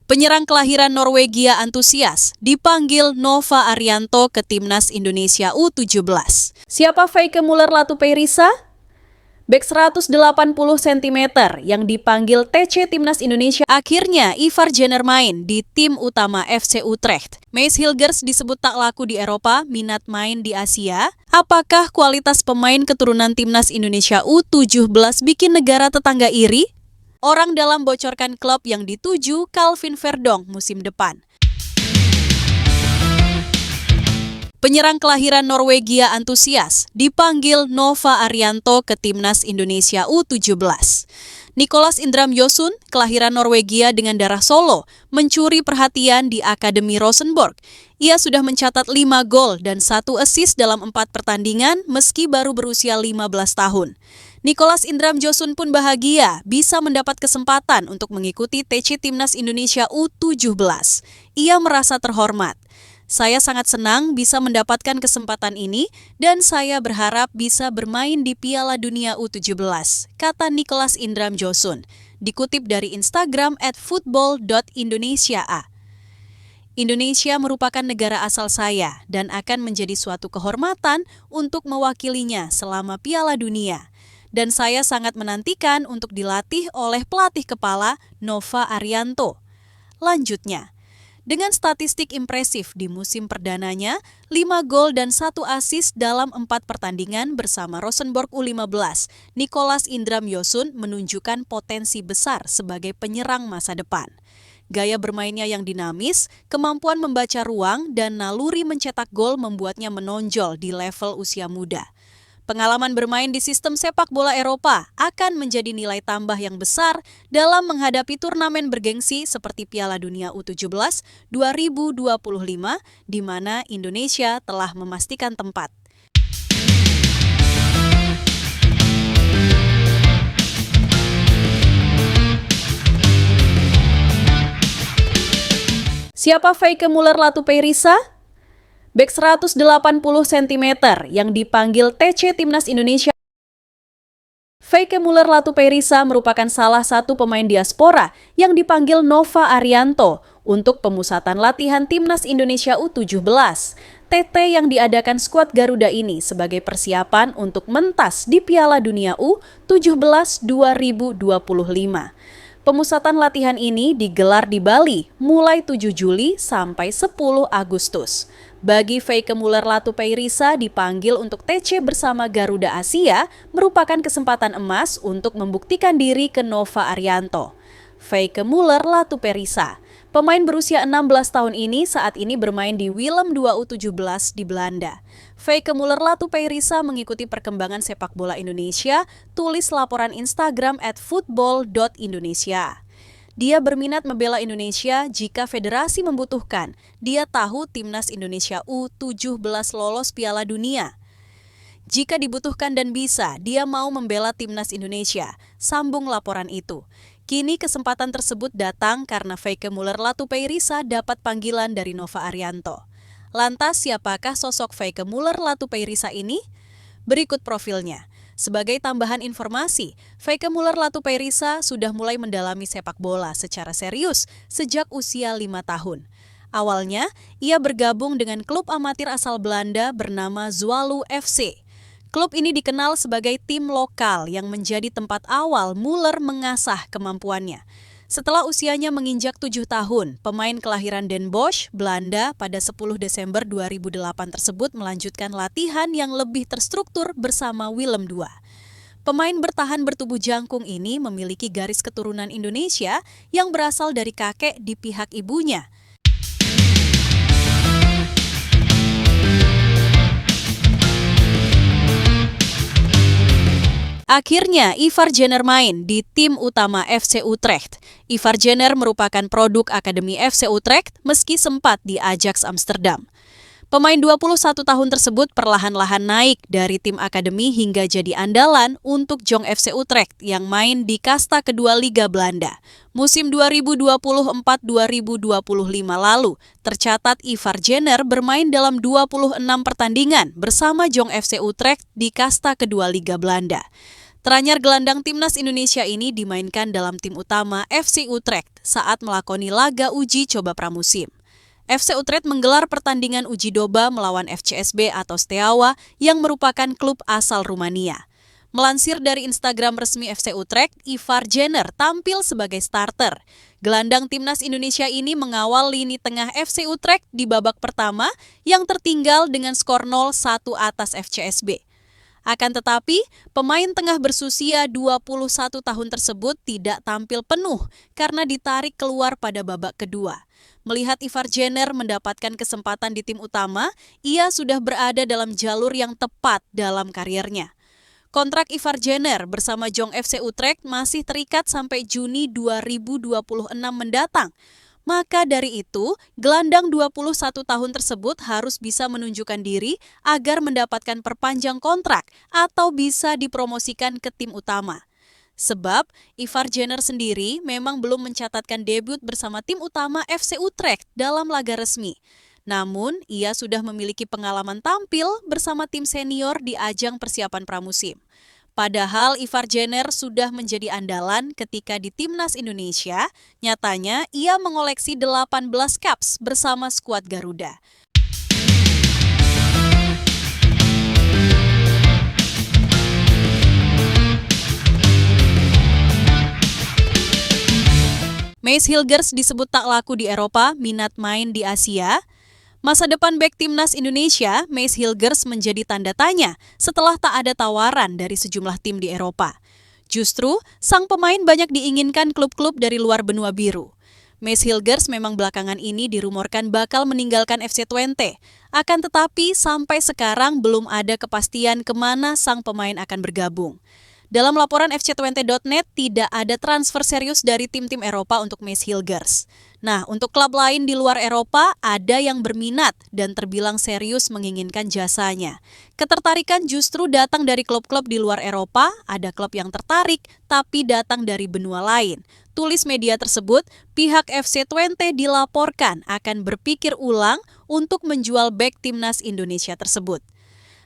Penyerang kelahiran Norwegia antusias dipanggil Nova Arianto ke Timnas Indonesia U17. Siapa Feike Muller Latupeirisa? Bek 180 cm yang dipanggil TC Timnas Indonesia akhirnya Ivar Jenner main di tim utama FC Utrecht. Mees Hilgers disebut tak laku di Eropa, minat main di Asia. Apakah kualitas pemain keturunan Timnas Indonesia U17 bikin negara tetangga iri? Orang dalam bocorkan klub yang dituju Calvin Verdong musim depan. Penyerang kelahiran Norwegia antusias dipanggil Nova Arianto ke Timnas Indonesia U17. Nicolas Indram Yosun, kelahiran Norwegia dengan darah Solo, mencuri perhatian di Akademi Rosenborg. Ia sudah mencatat 5 gol dan 1 assist dalam 4 pertandingan meski baru berusia 15 tahun. Nicolas Indram Yosun pun bahagia bisa mendapat kesempatan untuk mengikuti TC Timnas Indonesia U17. Ia merasa terhormat. Saya sangat senang bisa mendapatkan kesempatan ini dan saya berharap bisa bermain di Piala Dunia U17, kata Nicolas Indram Yosun, dikutip dari Instagram @football.indonesia. Indonesia merupakan negara asal saya dan akan menjadi suatu kehormatan untuk mewakilinya selama Piala Dunia. Dan saya sangat menantikan untuk dilatih oleh pelatih kepala Nova Arianto. Lanjutnya, dengan statistik impresif di musim perdananya, 5 gol dan 1 assist dalam 4 pertandingan bersama Rosenborg U15, Nicolas Indram Yosun menunjukkan potensi besar sebagai penyerang masa depan. Gaya bermainnya yang dinamis, kemampuan membaca ruang, dan naluri mencetak gol membuatnya menonjol di level usia muda. Pengalaman bermain di sistem sepak bola Eropa akan menjadi nilai tambah yang besar dalam menghadapi turnamen bergengsi seperti Piala Dunia U17 2025, di mana Indonesia telah memastikan tempat. Siapa Feike Muller Latupeirisa? Bek 180 cm yang dipanggil TC Timnas Indonesia. Feike Muller Latupeirisa merupakan salah satu pemain diaspora yang dipanggil Nova Arianto untuk pemusatan latihan Timnas Indonesia U17. TT yang diadakan skuad Garuda ini sebagai persiapan untuk mentas di Piala Dunia U17 2025. Pemusatan latihan ini digelar di Bali mulai 7 Juli sampai 10 Agustus. Bagi Feike Muller Latupeirisa dipanggil untuk TC bersama Garuda Asia merupakan kesempatan emas untuk membuktikan diri ke Nova Arianto. Feike Muller Latupeirisa, pemain berusia 16 tahun ini saat ini bermain di Willem II U17 di Belanda. Feike Muller Latupeirisa mengikuti perkembangan sepak bola Indonesia, tulis laporan Instagram @football.indonesia. Dia berminat membela Indonesia jika federasi membutuhkan. Dia tahu Timnas Indonesia U17 lolos Piala Dunia. Jika dibutuhkan dan bisa, dia mau membela Timnas Indonesia, sambung laporan itu. Kini kesempatan tersebut datang karena Feike Muller Latupeirisa dapat panggilan dari Nova Arianto. Lantas siapakah sosok Feike Muller Latupeirisa ini? Berikut profilnya. Sebagai tambahan informasi, Feike Muller Latupeirisa sudah mulai mendalami sepak bola secara serius sejak usia 5 tahun. Awalnya, ia bergabung dengan klub amatir asal Belanda bernama Zwolle FC. Klub ini dikenal sebagai tim lokal yang menjadi tempat awal Muller mengasah kemampuannya. Setelah usianya menginjak 7 tahun, pemain kelahiran Den Bosch, Belanda pada 10 Desember 2008 tersebut melanjutkan latihan yang lebih terstruktur bersama Willem II. Pemain bertahan bertubuh jangkung ini memiliki garis keturunan Indonesia yang berasal dari kakek di pihak ibunya. Akhirnya, Ivar Jenner main di tim utama FC Utrecht. Ivar Jenner merupakan produk Akademi FC Utrecht meski sempat di Ajax Amsterdam. Pemain 21 tahun tersebut perlahan-lahan naik dari tim akademi hingga jadi andalan untuk Jong FC Utrecht yang main di kasta kedua Liga Belanda. Musim 2024-2025 lalu, tercatat Ivar Jenner bermain dalam 26 pertandingan bersama Jong FC Utrecht di kasta kedua Liga Belanda. Teranyar gelandang timnas Indonesia ini dimainkan dalam tim utama FC Utrecht saat melakoni laga uji coba pramusim. FC Utrecht menggelar pertandingan uji coba melawan FCSB atau Steaua yang merupakan klub asal Rumania. Melansir dari Instagram resmi FC Utrecht, Ivar Jenner tampil sebagai starter. Gelandang timnas Indonesia ini mengawal lini tengah FC Utrecht di babak pertama yang tertinggal dengan skor 0-1 atas FCSB. Akan tetapi, pemain tengah berusia 21 tahun tersebut tidak tampil penuh karena ditarik keluar pada babak kedua. Melihat Ivar Jenner mendapatkan kesempatan di tim utama, ia sudah berada dalam jalur yang tepat dalam karirnya. Kontrak Ivar Jenner bersama Jong FC Utrecht masih terikat sampai Juni 2026 mendatang. Maka dari itu, gelandang 21 tahun tersebut harus bisa menunjukkan diri agar mendapatkan perpanjang kontrak atau bisa dipromosikan ke tim utama. Sebab, Ivar Jenner sendiri memang belum mencatatkan debut bersama tim utama FC Utrecht dalam laga resmi. Namun, ia sudah memiliki pengalaman tampil bersama tim senior di ajang persiapan pramusim. Padahal Ivar Jenner sudah menjadi andalan ketika di Timnas Indonesia, nyatanya ia mengoleksi 18 caps bersama skuad Garuda. Mace Hilgers disebut tak laku di Eropa, minat main di Asia. Masa depan bek timnas Indonesia, Mace Hilgers menjadi tanda tanya setelah tak ada tawaran dari sejumlah tim di Eropa. Justru, sang pemain banyak diinginkan klub-klub dari luar benua biru. Mace Hilgers memang belakangan ini dirumorkan bakal meninggalkan FC Twente. Akan tetapi, sampai sekarang belum ada kepastian kemana sang pemain akan bergabung. Dalam laporan fctwente.net, tidak ada transfer serius dari tim-tim Eropa untuk Mace Hilgers. Nah, untuk klub lain di luar Eropa, ada yang berminat dan terbilang serius menginginkan jasanya. Ketertarikan justru datang dari klub-klub di luar Eropa, ada klub yang tertarik, tapi datang dari benua lain. Tulis media tersebut, pihak FC Twente dilaporkan akan berpikir ulang untuk menjual bek timnas Indonesia tersebut.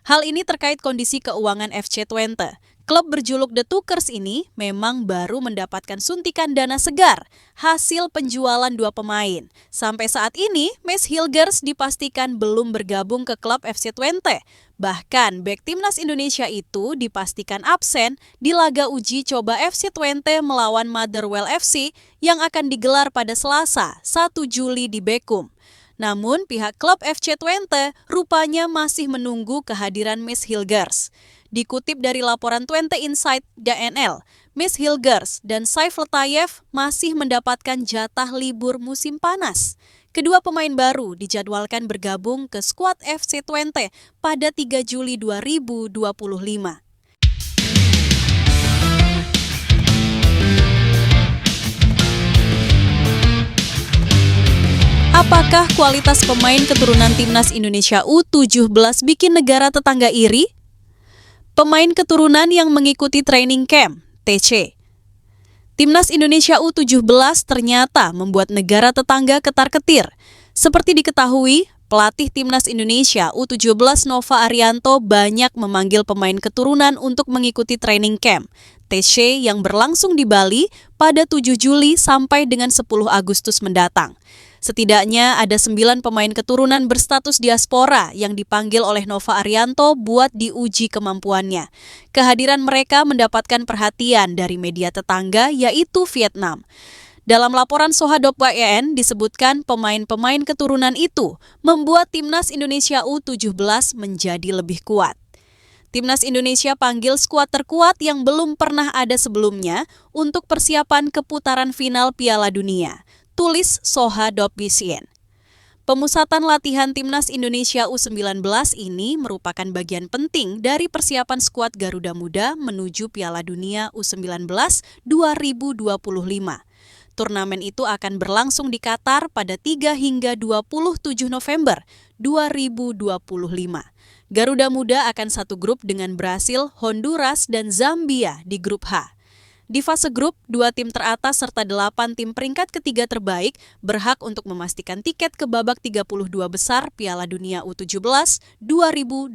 Hal ini terkait kondisi keuangan FC Twente. Klub berjuluk The Tukers ini memang baru mendapatkan suntikan dana segar hasil penjualan 2 pemain. Sampai saat ini, Mace Hilgers dipastikan belum bergabung ke klub FC Twente. Bahkan, bek timnas Indonesia itu dipastikan absen di laga uji coba FC Twente melawan Motherwell FC yang akan digelar pada Selasa, 1 Juli di Bekum. Namun, pihak klub FC Twente rupanya masih menunggu kehadiran Mace Hilgers. Dikutip dari laporan Twente Insight DNL, Mace Hilgers dan Saif Letayev masih mendapatkan jatah libur musim panas. Kedua pemain baru dijadwalkan bergabung ke skuad FC Twente pada 3 Juli 2025. Apakah kualitas pemain keturunan timnas Indonesia U17 bikin negara tetangga iri? Pemain keturunan yang mengikuti training camp, TC. Timnas Indonesia U17 ternyata membuat negara tetangga ketar-ketir. Seperti diketahui, pelatih Timnas Indonesia U17 Nova Arianto banyak memanggil pemain keturunan untuk mengikuti training camp, TC yang berlangsung di Bali pada 7 Juli sampai dengan 10 Agustus mendatang. Setidaknya ada 9 pemain keturunan berstatus diaspora yang dipanggil oleh Nova Arianto buat diuji kemampuannya. Kehadiran mereka mendapatkan perhatian dari media tetangga yaitu Vietnam. Dalam laporan Soha.yn disebutkan pemain-pemain keturunan itu membuat Timnas Indonesia U17 menjadi lebih kuat. Timnas Indonesia panggil skuad terkuat yang belum pernah ada sebelumnya untuk persiapan keputaran final Piala Dunia. Tulis Soha.bcn. Pemusatan latihan Timnas Indonesia U19 ini merupakan bagian penting dari persiapan skuad Garuda Muda menuju Piala Dunia U19 2025. Turnamen itu akan berlangsung di Qatar pada 3 hingga 27 November 2025. Garuda Muda akan satu grup dengan Brasil, Honduras, dan Zambia di grup H. Di fase grup, 2 tim teratas serta 8 tim peringkat ketiga terbaik berhak untuk memastikan tiket ke babak 32 besar Piala Dunia U17 2025.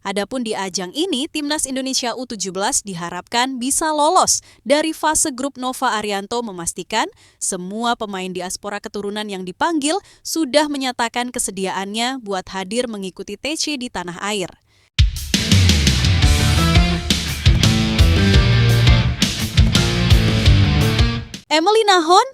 Adapun di ajang ini, Timnas Indonesia U17 diharapkan bisa lolos dari fase grup. Nova Arianto memastikan semua pemain diaspora keturunan yang dipanggil sudah menyatakan kesediaannya buat hadir mengikuti TC di tanah air. Emily Nahon,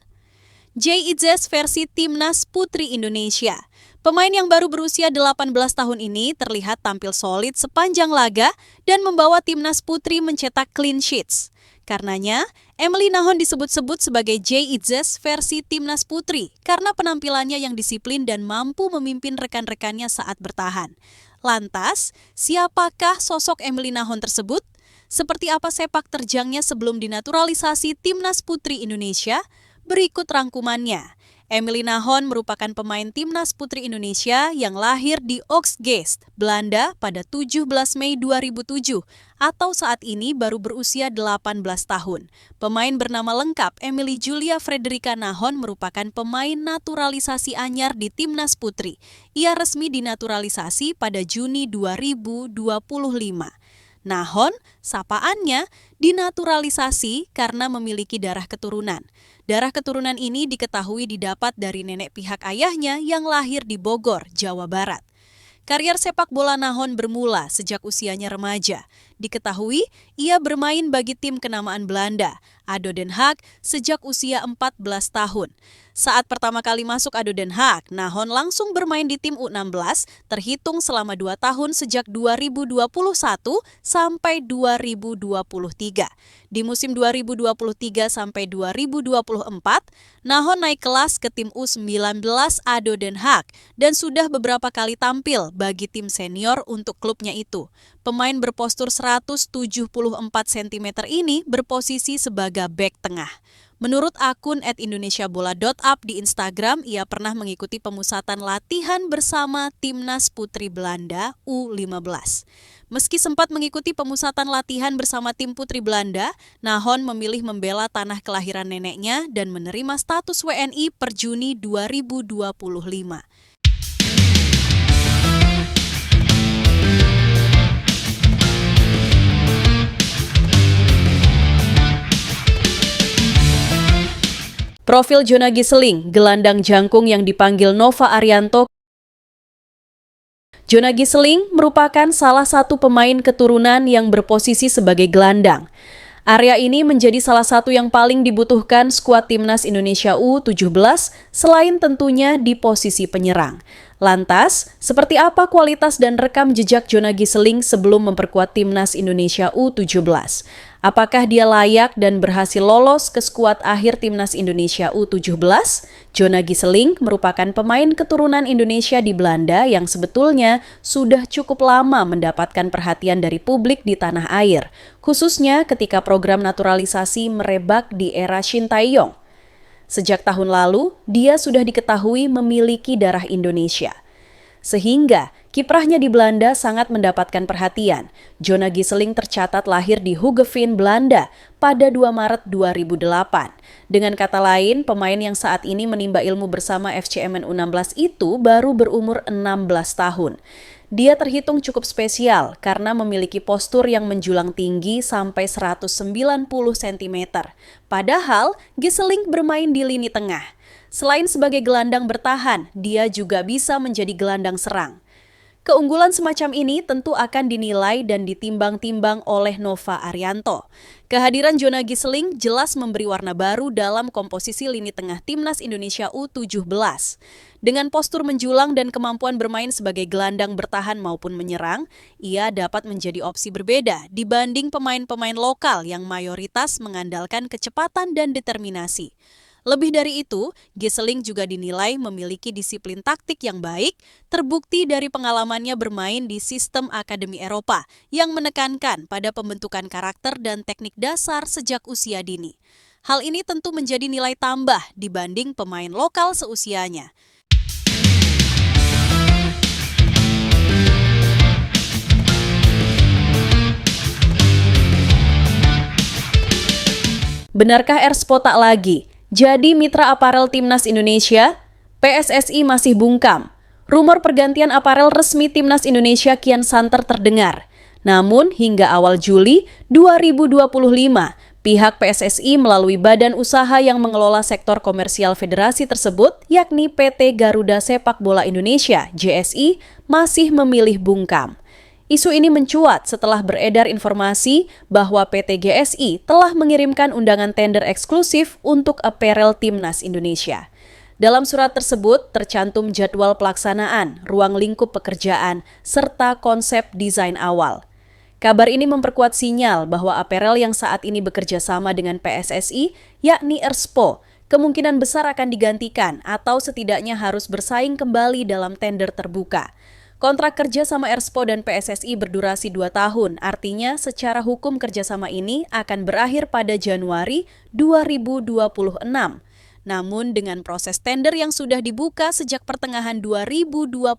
JIZS versi Timnas Putri Indonesia. Pemain yang baru berusia 18 tahun ini terlihat tampil solid sepanjang laga dan membawa Timnas Putri mencetak clean sheets. Karenanya, Emily Nahon disebut-sebut sebagai JIZS versi Timnas Putri karena penampilannya yang disiplin dan mampu memimpin rekan-rekannya saat bertahan. Lantas, siapakah sosok Emily Nahon tersebut? Seperti apa sepak terjangnya sebelum dinaturalisasi Timnas Putri Indonesia? Berikut rangkumannya. Emily Nahon merupakan pemain Timnas Putri Indonesia yang lahir di Oegstgeest, Belanda pada 17 Mei 2007 atau saat ini baru berusia 18 tahun. Pemain bernama lengkap Emily Julia Frederica Nahon merupakan pemain naturalisasi anyar di Timnas Putri. Ia resmi dinaturalisasi pada Juni 2025. Nahon, sapaannya, dinaturalisasi karena memiliki darah keturunan. Darah keturunan ini diketahui didapat dari nenek pihak ayahnya yang lahir di Bogor, Jawa Barat. Karier sepak bola Nahon bermula sejak usianya remaja. Diketahui, ia bermain bagi tim kenamaan Belanda, ADO Den Haag, sejak usia 14 tahun. Saat pertama kali masuk ADO Den Haag, Nahon langsung bermain di tim U16, terhitung selama 2 tahun sejak 2021 sampai 2023. Di musim 2023 sampai 2024, Nahon naik kelas ke tim U19 ADO Den Haag dan sudah beberapa kali tampil bagi tim senior untuk klubnya itu. Pemain berpostur 174 cm ini berposisi sebagai bek tengah. Menurut akun @indonesiabola.up di Instagram, ia pernah mengikuti pemusatan latihan bersama Timnas Putri Belanda U15. Meski sempat mengikuti pemusatan latihan bersama tim Putri Belanda, Nahon memilih membela tanah kelahiran neneknya dan menerima status WNI per Juni 2025. Profil Jona Gisseling, gelandang jangkung yang dipanggil Nova Arianto. Jona Gisseling merupakan salah satu pemain keturunan yang berposisi sebagai gelandang. Area ini menjadi salah satu yang paling dibutuhkan skuad Timnas Indonesia U17 selain tentunya di posisi penyerang. Lantas, seperti apa kualitas dan rekam jejak Jona Gisseling sebelum memperkuat Timnas Indonesia U17? Apakah dia layak dan berhasil lolos ke skuad akhir Timnas Indonesia U17? Jona Gisseling merupakan pemain keturunan Indonesia di Belanda yang sebetulnya sudah cukup lama mendapatkan perhatian dari publik di tanah air, khususnya ketika program naturalisasi merebak di era Shin Tae-yong. Sejak tahun lalu, dia sudah diketahui memiliki darah Indonesia. Sehingga kiprahnya di Belanda sangat mendapatkan perhatian. Jona Gisseling tercatat lahir di Hoogeveen, Belanda pada 2 Maret 2008. Dengan kata lain, pemain yang saat ini menimba ilmu bersama FCMN U16 itu baru berumur 16 tahun. Dia terhitung cukup spesial karena memiliki postur yang menjulang tinggi sampai 190 cm. Padahal, Gisseling bermain di lini tengah. Selain sebagai gelandang bertahan, dia juga bisa menjadi gelandang serang. Keunggulan semacam ini tentu akan dinilai dan ditimbang-timbang oleh Nova Arianto. Kehadiran Jona Gisseling jelas memberi warna baru dalam komposisi lini tengah Timnas Indonesia U17. Dengan postur menjulang dan kemampuan bermain sebagai gelandang bertahan maupun menyerang, ia dapat menjadi opsi berbeda dibanding pemain-pemain lokal yang mayoritas mengandalkan kecepatan dan determinasi. Lebih dari itu, Gisseling juga dinilai memiliki disiplin taktik yang baik, terbukti dari pengalamannya bermain di sistem Akademi Eropa yang menekankan pada pembentukan karakter dan teknik dasar sejak usia dini. Hal ini tentu menjadi nilai tambah dibanding pemain lokal seusianya. Benarkah Erspo tak lagi jadi mitra aparel Timnas Indonesia? PSSI masih bungkam. Rumor pergantian aparel resmi Timnas Indonesia kian santer terdengar. Namun hingga awal Juli 2025, pihak PSSI melalui badan usaha yang mengelola sektor komersial federasi tersebut, yakni PT Garuda Sepak Bola Indonesia (JSI), masih memilih bungkam. Isu ini mencuat setelah beredar informasi bahwa PT GSI telah mengirimkan undangan tender eksklusif untuk apparel Timnas Indonesia. Dalam surat tersebut tercantum jadwal pelaksanaan, ruang lingkup pekerjaan, serta konsep desain awal. Kabar ini memperkuat sinyal bahwa apparel yang saat ini bekerja sama dengan PSSI, yakni Erspo, kemungkinan besar akan digantikan atau setidaknya harus bersaing kembali dalam tender terbuka. Kontrak kerja sama Erspo dan PSSI berdurasi 2 tahun, artinya secara hukum kerjasama ini akan berakhir pada Januari 2026. Namun dengan proses tender yang sudah dibuka sejak pertengahan 2025,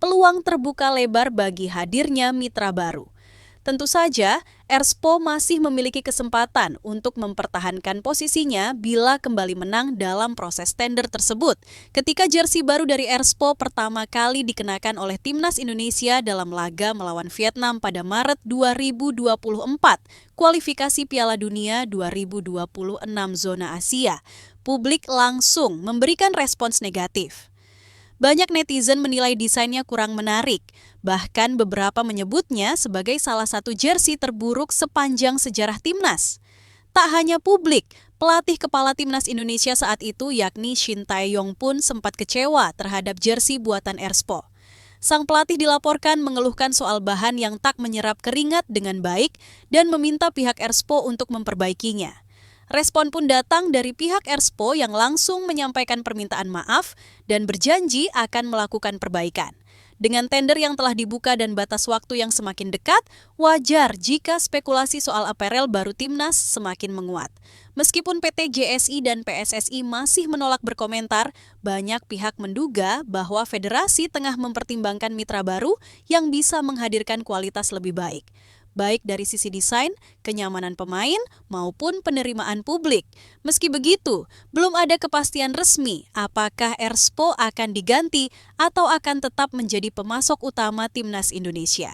peluang terbuka lebar bagi hadirnya mitra baru. Tentu saja, Erspo masih memiliki kesempatan untuk mempertahankan posisinya bila kembali menang dalam proses tender tersebut. Ketika jersey baru dari Erspo pertama kali dikenakan oleh Timnas Indonesia dalam laga melawan Vietnam pada Maret 2024, kualifikasi Piala Dunia 2026 zona Asia, publik langsung memberikan respons negatif. Banyak netizen menilai desainnya kurang menarik, bahkan beberapa menyebutnya sebagai salah satu jersey terburuk sepanjang sejarah Timnas. Tak hanya publik, pelatih kepala Timnas Indonesia saat itu yakni Shin Tae-yong pun sempat kecewa terhadap jersey buatan Erspo. Sang pelatih dilaporkan mengeluhkan soal bahan yang tak menyerap keringat dengan baik dan meminta pihak Erspo untuk memperbaikinya. Respon pun datang dari pihak Erspo yang langsung menyampaikan permintaan maaf dan berjanji akan melakukan perbaikan. Dengan tender yang telah dibuka dan batas waktu yang semakin dekat, wajar jika spekulasi soal apparel baru Timnas semakin menguat. Meskipun PT GSI dan PSSI masih menolak berkomentar, banyak pihak menduga bahwa federasi tengah mempertimbangkan mitra baru yang bisa menghadirkan kualitas lebih baik, baik dari sisi desain, kenyamanan pemain, maupun penerimaan publik. Meski begitu, belum ada kepastian resmi apakah Erspo akan diganti atau akan tetap menjadi pemasok utama Timnas Indonesia.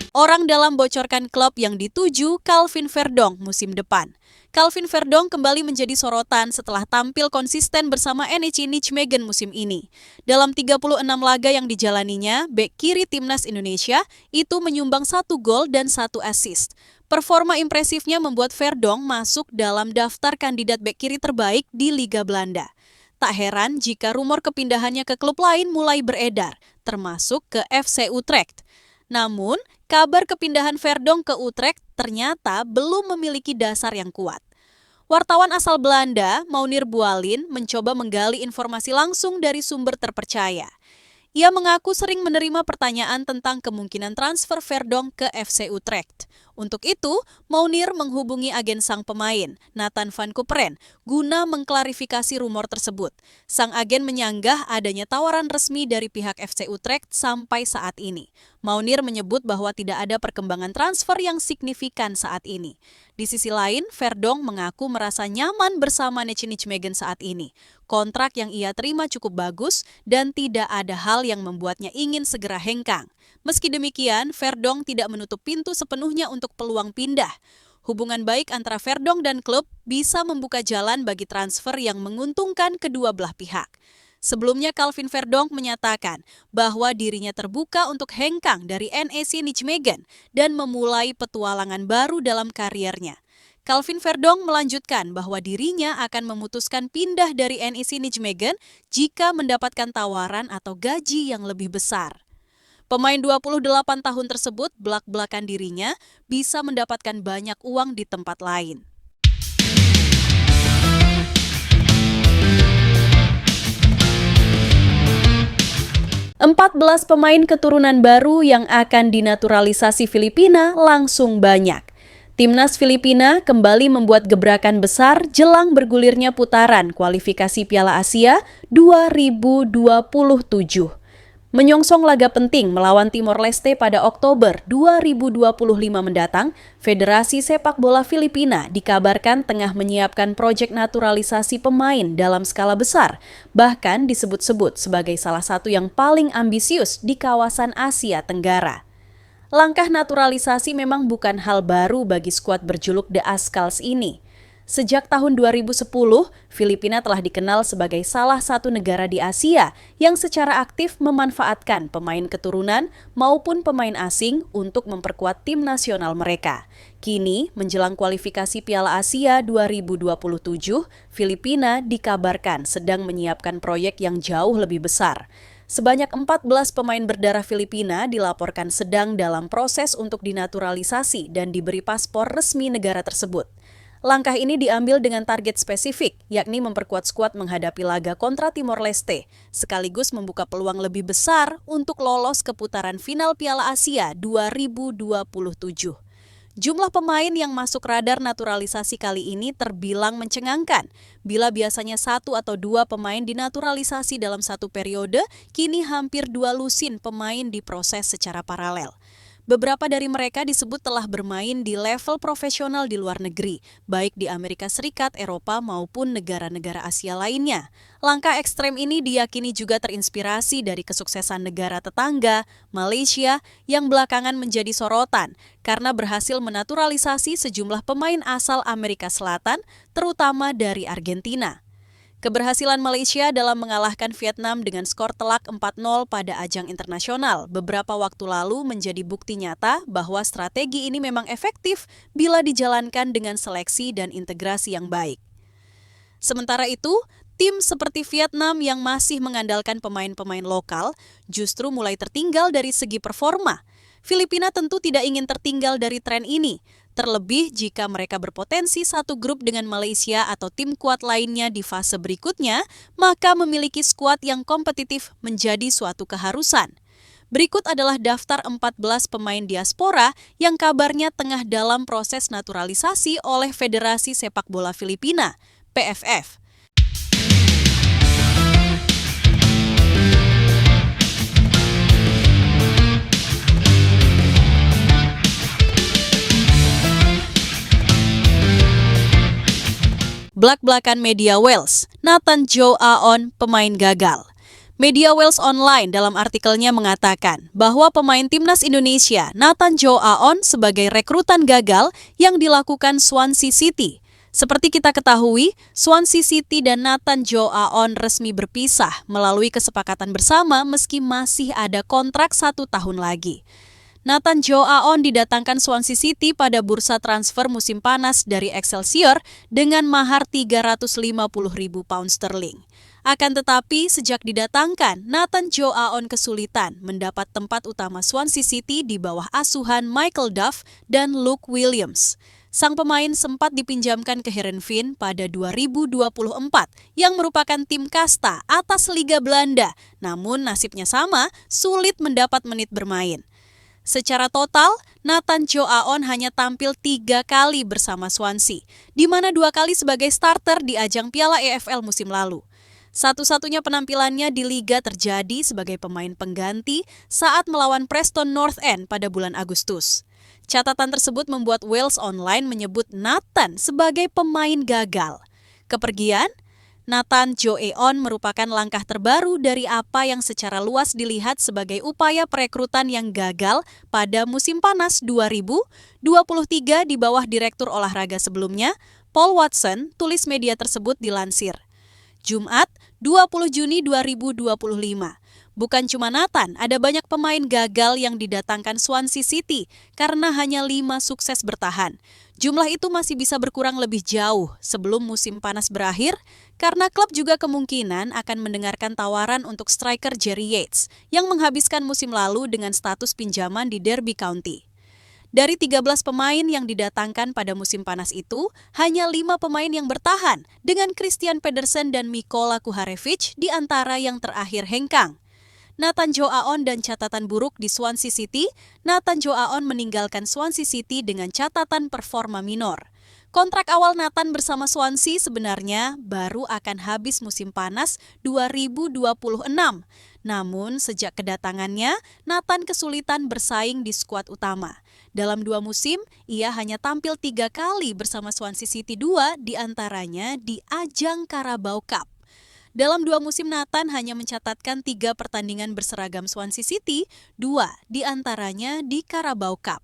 Orang dalam bocorkan klub yang dituju Calvin Verdong musim depan. Calvin Verdong kembali menjadi sorotan setelah tampil konsisten bersama NEC Nijmegen musim ini. Dalam 36 laga yang dijalaninya, bek kiri Timnas Indonesia itu menyumbang 1 gol dan 1 assist. Performa impresifnya membuat Verdong masuk dalam daftar kandidat bek kiri terbaik di Liga Belanda. Tak heran jika rumor kepindahannya ke klub lain mulai beredar, termasuk ke FC Utrecht. Namun, kabar kepindahan Verdong ke Utrecht ternyata belum memiliki dasar yang kuat. Wartawan asal Belanda, Mounir Boualin, mencoba menggali informasi langsung dari sumber terpercaya. Ia mengaku sering menerima pertanyaan tentang kemungkinan transfer Verdong ke FC Utrecht. Untuk itu, Mounir menghubungi agen sang pemain, Nathan van Kooperen, guna mengklarifikasi rumor tersebut. Sang agen menyanggah adanya tawaran resmi dari pihak FC Utrecht sampai saat ini. Mounir menyebut bahwa tidak ada perkembangan transfer yang signifikan saat ini. Di sisi lain, Verdong mengaku merasa nyaman bersama NEC Nijmegen saat ini. Kontrak yang ia terima cukup bagus dan tidak ada hal yang membuatnya ingin segera hengkang. Meski demikian, Verdong tidak menutup pintu sepenuhnya untuk peluang pindah. Hubungan baik antara Verdong dan klub bisa membuka jalan bagi transfer yang menguntungkan kedua belah pihak. Sebelumnya Calvin Verdong menyatakan bahwa dirinya terbuka untuk hengkang dari NEC Nijmegen dan memulai petualangan baru dalam kariernya. Calvin Verdong melanjutkan bahwa dirinya akan memutuskan pindah dari NEC Nijmegen jika mendapatkan tawaran atau gaji yang lebih besar. Pemain 28 tahun tersebut belak-belakan dirinya bisa mendapatkan banyak uang di tempat lain. Empat 14 pemain keturunan baru yang akan dinaturalisasi Filipina langsung banyak. Timnas Filipina kembali membuat gebrakan besar jelang bergulirnya putaran kualifikasi Piala Asia 2027. Menyongsong laga penting melawan Timor Leste pada Oktober 2025 mendatang, Federasi Sepak Bola Filipina dikabarkan tengah menyiapkan proyek naturalisasi pemain dalam skala besar, bahkan disebut-sebut sebagai salah satu yang paling ambisius di kawasan Asia Tenggara. Langkah naturalisasi memang bukan hal baru bagi skuad berjuluk The Azkals ini. Sejak tahun 2010, Filipina telah dikenal sebagai salah satu negara di Asia yang secara aktif memanfaatkan pemain keturunan maupun pemain asing untuk memperkuat tim nasional mereka. Kini, menjelang kualifikasi Piala Asia 2027, Filipina dikabarkan sedang menyiapkan proyek yang jauh lebih besar. Sebanyak 14 pemain berdarah Filipina dilaporkan sedang dalam proses untuk dinaturalisasi dan diberi paspor resmi negara tersebut. Langkah ini diambil dengan target spesifik, yakni memperkuat skuad menghadapi laga kontra Timor Leste, sekaligus membuka peluang lebih besar untuk lolos ke putaran final Piala Asia 2027. Jumlah pemain yang masuk radar naturalisasi kali ini terbilang mencengangkan. Bila biasanya 1 atau 2 pemain dinaturalisasi dalam satu periode, kini hampir 2 lusin pemain diproses secara paralel. Beberapa dari mereka disebut telah bermain di level profesional di luar negeri, baik di Amerika Serikat, Eropa, maupun negara-negara Asia lainnya. Langkah ekstrem ini diyakini juga terinspirasi dari kesuksesan negara tetangga, Malaysia, yang belakangan menjadi sorotan karena berhasil menaturalisasi sejumlah pemain asal Amerika Selatan, terutama dari Argentina. Keberhasilan Malaysia dalam mengalahkan Vietnam dengan skor telak 4-0 pada ajang internasional beberapa waktu lalu menjadi bukti nyata bahwa strategi ini memang efektif bila dijalankan dengan seleksi dan integrasi yang baik. Sementara itu, tim seperti Vietnam yang masih mengandalkan pemain-pemain lokal justru mulai tertinggal dari segi performa. Filipina tentu tidak ingin tertinggal dari tren ini, terlebih jika mereka berpotensi satu grup dengan Malaysia atau tim kuat lainnya di fase berikutnya, maka memiliki skuad yang kompetitif menjadi suatu keharusan. Berikut adalah daftar 14 pemain diaspora yang kabarnya tengah dalam proses naturalisasi oleh Federasi Sepak Bola Filipina, PFF. Blak-blakan media Wales, Nathan Joe Aon, pemain gagal. Media Wales Online dalam artikelnya mengatakan bahwa pemain timnas Indonesia Nathan Joe Aon sebagai rekrutan gagal yang dilakukan Swansea City. Seperti kita ketahui, Swansea City dan Nathan Joe Aon resmi berpisah melalui kesepakatan bersama meski masih ada kontrak 1 tahun lagi. Nathan Joe Aon didatangkan Swansea City pada bursa transfer musim panas dari Excelsior dengan mahar 350.000 pound sterling. Akan tetapi, sejak didatangkan, Nathan Joe Aon kesulitan mendapat tempat utama Swansea City di bawah asuhan Michael Duff dan Luke Williams. Sang pemain sempat dipinjamkan ke Heerenveen pada 2024 yang merupakan tim kasta atas Liga Belanda, namun nasibnya sama, sulit mendapat menit bermain. Secara total, Nathan Joe Aon hanya tampil 3 kali bersama Swansea, di mana 2 kali sebagai starter di ajang Piala EFL musim lalu. Satu-satunya penampilannya di Liga terjadi sebagai pemain pengganti saat melawan Preston North End pada bulan Agustus. Catatan tersebut membuat Wales Online menyebut Nathan sebagai pemain gagal. Kepergian Nathan Joe Aon merupakan langkah terbaru dari apa yang secara luas dilihat sebagai upaya perekrutan yang gagal pada musim panas 2023 di bawah direktur olahraga sebelumnya, Paul Watson, tulis media tersebut dilansir. Jumat, 20 Juni 2025. Bukan cuma Nathan, ada banyak pemain gagal yang didatangkan Swansea City karena hanya 5 sukses bertahan. Jumlah itu masih bisa berkurang lebih jauh sebelum musim panas berakhir karena klub juga kemungkinan akan mendengarkan tawaran untuk striker Jerry Yates yang menghabiskan musim lalu dengan status pinjaman di Derby County. Dari 13 pemain yang didatangkan pada musim panas itu, hanya 5 pemain yang bertahan dengan Christian Pedersen dan Mikola Kuharevic di antara yang terakhir hengkang. Nathan Joe Aon dan catatan buruk di Swansea City. Nathan Joe Aon meninggalkan Swansea City dengan catatan performa minor. Kontrak awal Nathan bersama Swansea sebenarnya baru akan habis musim panas 2026. Namun sejak kedatangannya, Nathan kesulitan bersaing di skuad utama. Dalam 2 musim, ia hanya tampil 3 kali bersama Swansea City 2, diantaranya di ajang Carabao Cup. Dalam 2 musim Nathan hanya mencatatkan 3 pertandingan berseragam Swansea City, 2 diantaranya di Carabao Cup.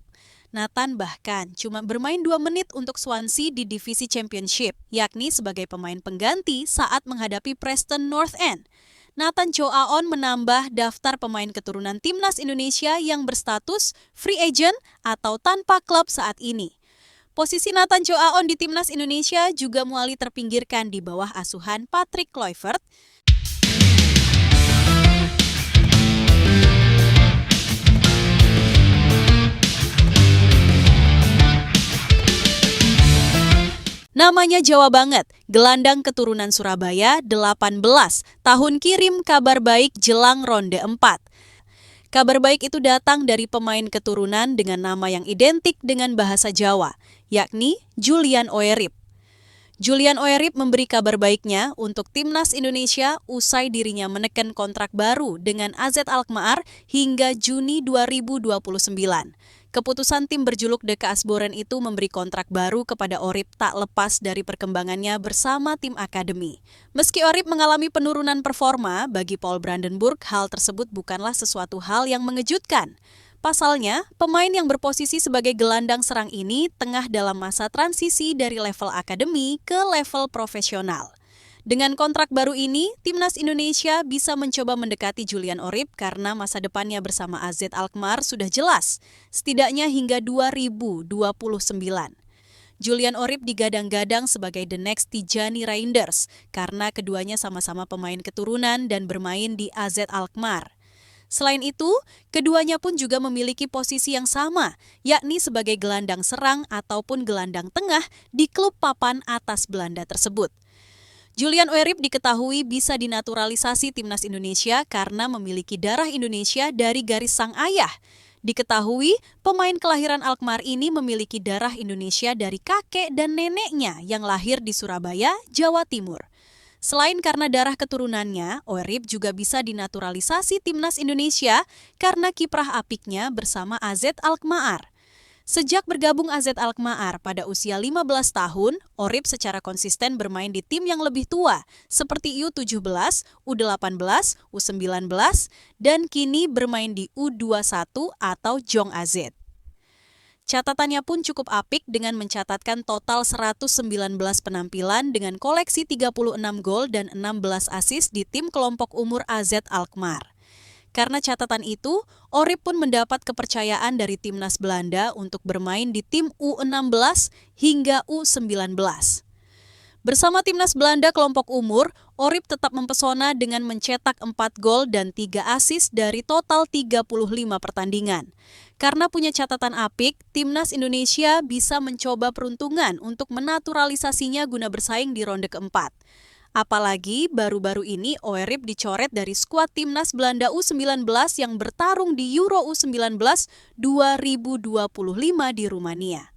Nathan bahkan cuma bermain 2 menit untuk Swansea di divisi Championship, yakni sebagai pemain pengganti saat menghadapi Preston North End. Nathan Joe Aon menambah daftar pemain keturunan timnas Indonesia yang berstatus free agent atau tanpa klub saat ini. Posisi Nathan Joe Aon di timnas Indonesia juga mulai terpinggirkan di bawah asuhan Patrick Kluivert. Namanya Jawa banget, gelandang keturunan Surabaya 18, tahun kirim kabar baik jelang ronde 4. Kabar baik itu datang dari pemain keturunan dengan nama yang identik dengan bahasa Jawa, yakni Julian Oerip. Julian Oerip memberi kabar baiknya untuk timnas Indonesia usai dirinya menekan kontrak baru dengan AZ Alkmaar hingga Juni 2029. Keputusan tim berjuluk The Kaasboren itu memberi kontrak baru kepada Oerip tak lepas dari perkembangannya bersama tim akademi. Meski Oerip mengalami penurunan performa, bagi Paul Brandenburg hal tersebut bukanlah sesuatu hal yang mengejutkan. Pasalnya, pemain yang berposisi sebagai gelandang serang ini tengah dalam masa transisi dari level akademi ke level profesional. Dengan kontrak baru ini, timnas Indonesia bisa mencoba mendekati Julian Oerip karena masa depannya bersama AZ Alkmaar sudah jelas, setidaknya hingga 2029. Julian Oerip digadang-gadang sebagai the next Tijani Reinders karena keduanya sama-sama pemain keturunan dan bermain di AZ Alkmaar. Selain itu, keduanya pun juga memiliki posisi yang sama, yakni sebagai gelandang serang ataupun gelandang tengah di klub papan atas Belanda tersebut. Julian Oerip diketahui bisa dinaturalisasi timnas Indonesia karena memiliki darah Indonesia dari garis sang ayah. Diketahui, pemain kelahiran Alkmaar ini memiliki darah Indonesia dari kakek dan neneknya yang lahir di Surabaya, Jawa Timur. Selain karena darah keturunannya, Oerip juga bisa dinaturalisasi timnas Indonesia karena kiprah apiknya bersama AZ Alkmaar. Sejak bergabung AZ Alkmaar pada usia 15 tahun, Oerip secara konsisten bermain di tim yang lebih tua, seperti U17, U18, U19, dan kini bermain di U21 atau Jong AZ. Catatannya pun cukup apik dengan mencatatkan total 119 penampilan dengan koleksi 36 gol dan 16 assist di tim kelompok umur AZ Alkmaar. Karena catatan itu, Oerip pun mendapat kepercayaan dari timnas Belanda untuk bermain di tim U16 hingga U19. Bersama timnas Belanda kelompok umur, Oerip tetap mempesona dengan mencetak 4 gol dan 3 assist dari total 35 pertandingan. Karena punya catatan apik, timnas Indonesia bisa mencoba peruntungan untuk menaturalisasinya guna bersaing di ronde keempat. Apalagi baru-baru ini Oerip dicoret dari skuad timnas Belanda U19 yang bertarung di Euro U19 2025 di Rumania.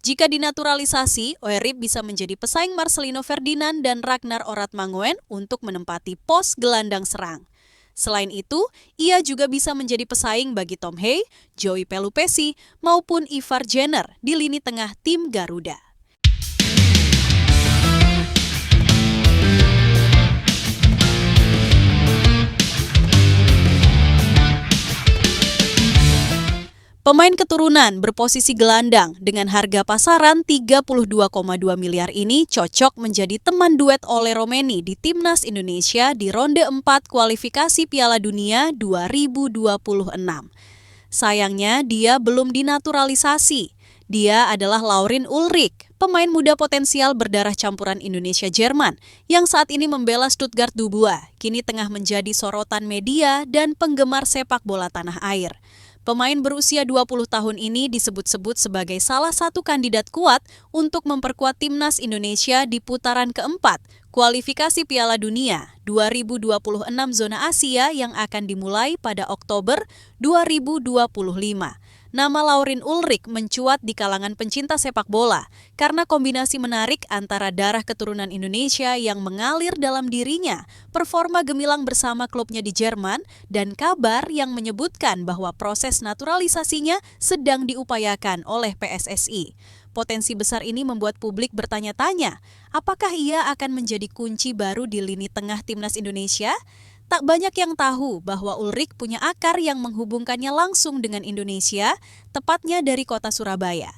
Jika dinaturalisasi, Oerip bisa menjadi pesaing Marcelino Ferdinand dan Ragnar Oratmangoen untuk menempati pos gelandang serang. Selain itu, ia juga bisa menjadi pesaing bagi Tom Hay, Joey Pelupesi, maupun Ivar Jenner di lini tengah tim Garuda. Pemain keturunan berposisi gelandang dengan harga pasaran 32,2 miliar ini cocok menjadi teman duet Ole Romeni di timnas Indonesia di ronde 4 kualifikasi Piala Dunia 2026. Sayangnya dia belum dinaturalisasi. Dia adalah Laurin Ulrich, pemain muda potensial berdarah campuran Indonesia-Jerman yang saat ini membela Stuttgart 22, kini tengah menjadi sorotan media dan penggemar sepak bola tanah air. Pemain berusia 20 tahun ini disebut-sebut sebagai salah satu kandidat kuat untuk memperkuat timnas Indonesia di putaran keempat kualifikasi Piala Dunia 2026 zona Asia yang akan dimulai pada Oktober 2025. Nama Laurin Ulrich mencuat di kalangan pencinta sepak bola karena kombinasi menarik antara darah keturunan Indonesia yang mengalir dalam dirinya, performa gemilang bersama klubnya di Jerman, dan kabar yang menyebutkan bahwa proses naturalisasinya sedang diupayakan oleh PSSI. Potensi besar ini membuat publik bertanya-tanya, apakah ia akan menjadi kunci baru di lini tengah timnas Indonesia? Tak banyak yang tahu bahwa Ulrich punya akar yang menghubungkannya langsung dengan Indonesia, tepatnya dari kota Surabaya.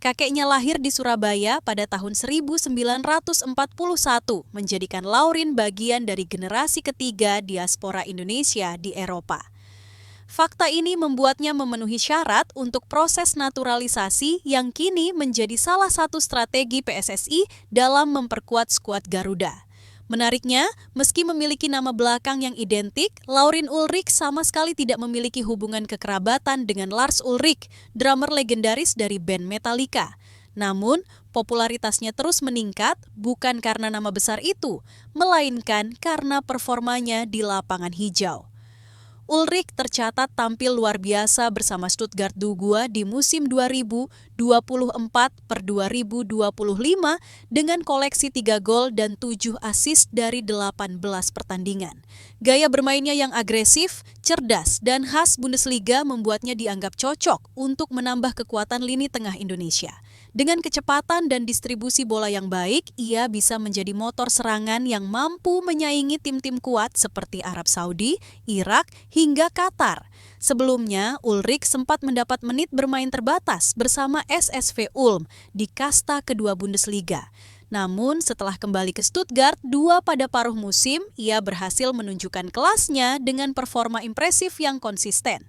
Kakeknya lahir di Surabaya pada tahun 1941, menjadikan Laurin bagian dari generasi ketiga diaspora Indonesia di Eropa. Fakta ini membuatnya memenuhi syarat untuk proses naturalisasi yang kini menjadi salah satu strategi PSSI dalam memperkuat skuad Garuda. Menariknya, meski memiliki nama belakang yang identik, Laurin Ulrich sama sekali tidak memiliki hubungan kekerabatan dengan Lars Ulrich, drummer legendaris dari band Metallica. Namun, popularitasnya terus meningkat bukan karena nama besar itu, melainkan karena performanya di lapangan hijau. Ulrich tercatat tampil luar biasa bersama Stuttgart 22 di musim 2024-2025 dengan koleksi 3 gol dan 7 assist dari 18 pertandingan. Gaya bermainnya yang agresif, cerdas, dan khas Bundesliga membuatnya dianggap cocok untuk menambah kekuatan lini tengah Indonesia. Dengan kecepatan dan distribusi bola yang baik, ia bisa menjadi motor serangan yang mampu menyaingi tim-tim kuat seperti Arab Saudi, Irak, hingga Qatar. Sebelumnya, Ulrich sempat mendapat menit bermain terbatas bersama SSV Ulm di kasta kedua Bundesliga. Namun, setelah kembali ke Stuttgart 2 pada paruh musim, ia berhasil menunjukkan kelasnya dengan performa impresif yang konsisten.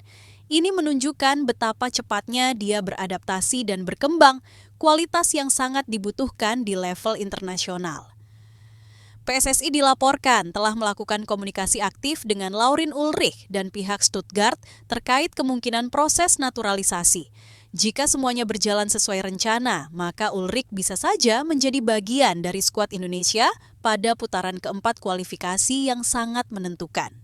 Ini menunjukkan betapa cepatnya dia beradaptasi dan berkembang, kualitas yang sangat dibutuhkan di level internasional. PSSI dilaporkan telah melakukan komunikasi aktif dengan Laurin Ulrich dan pihak Stuttgart terkait kemungkinan proses naturalisasi. Jika semuanya berjalan sesuai rencana, maka Ulrich bisa saja menjadi bagian dari skuad Indonesia pada putaran keempat kualifikasi yang sangat menentukan.